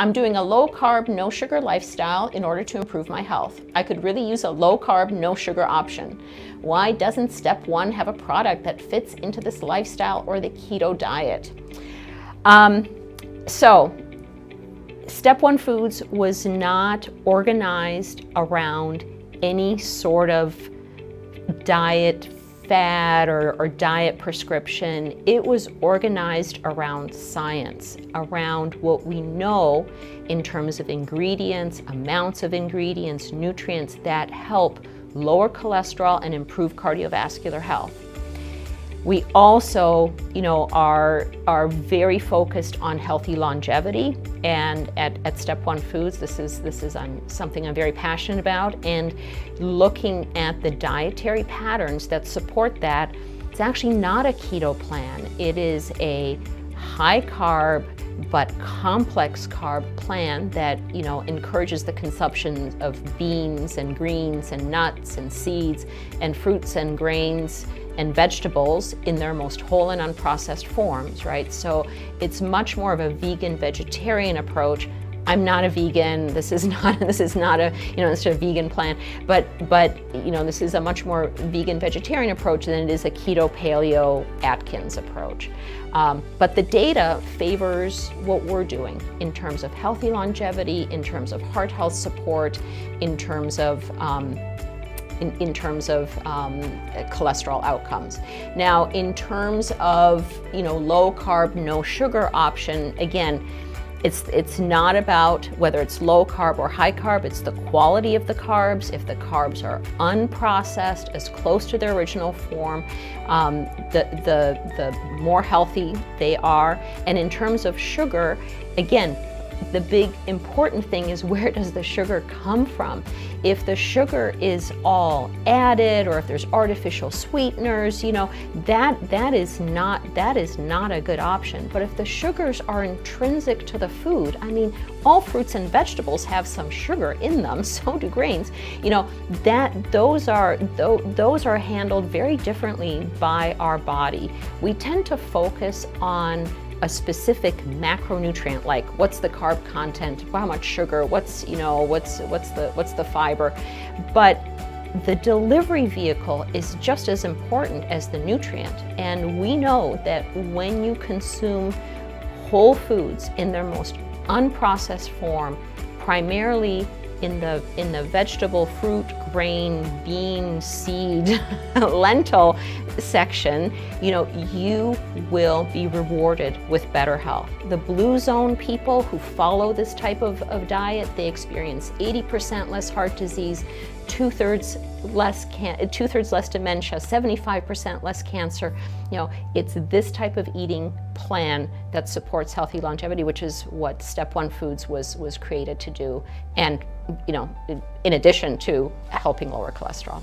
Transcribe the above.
I'm doing a low carb, no sugar lifestyle in order to improve my health. I could really use a low carb, no sugar option. Why doesn't Step 1 have a product that fits into this lifestyle or the keto diet? So Step 1 Foods was not organized around any sort of diet fad or diet prescription. It was organized around science, around what we know in terms of ingredients, amounts of ingredients, nutrients that help lower cholesterol and improve cardiovascular health. We also, are very focused on healthy longevity, and at Step 1 Foods, this is something I'm very passionate about, and looking at the dietary patterns that support that. It's actually not a keto plan. It is a high carb but complex carb plan that encourages the consumption of beans and greens and nuts and seeds and fruits and grains and vegetables in their most whole and unprocessed forms, right? So it's much more of a vegan vegetarian approach. I'm not a vegan. This is not a it's a vegan plan, but this is a much more vegan vegetarian approach than it is a keto paleo Atkins approach. But the data favors what we're doing in terms of healthy longevity, in terms of heart health support, in terms of cholesterol outcomes. Now, in terms of low carb, no sugar option, again, it's not about whether it's low carb or high carb, it's the quality of the carbs. If the carbs are unprocessed, as close to their original form, the more healthy they are. And in terms of sugar, again, the big important thing is, where does the sugar come from? If the sugar is all added, or if there's artificial sweeteners, that is not a good option. But if the sugars are intrinsic to the food, I mean, all fruits and vegetables have some sugar in them, so do grains. Those are handled very differently by our body. We tend to focus on a specific macronutrient, like what's the carb content, how much sugar, what's the fiber, but the delivery vehicle is just as important as the nutrient. And we know that when you consume whole foods in their most unprocessed form, primarily in the vegetable, fruit, grain, bean, seed, lentil section, you will be rewarded with better health. The blue zone people who follow this type of diet, they experience 80% less heart disease, two-thirds less dementia, 75% less cancer. It's this type of eating plan that supports healthy longevity, which is what Step 1 Foods was created to do, and in addition to helping lower cholesterol.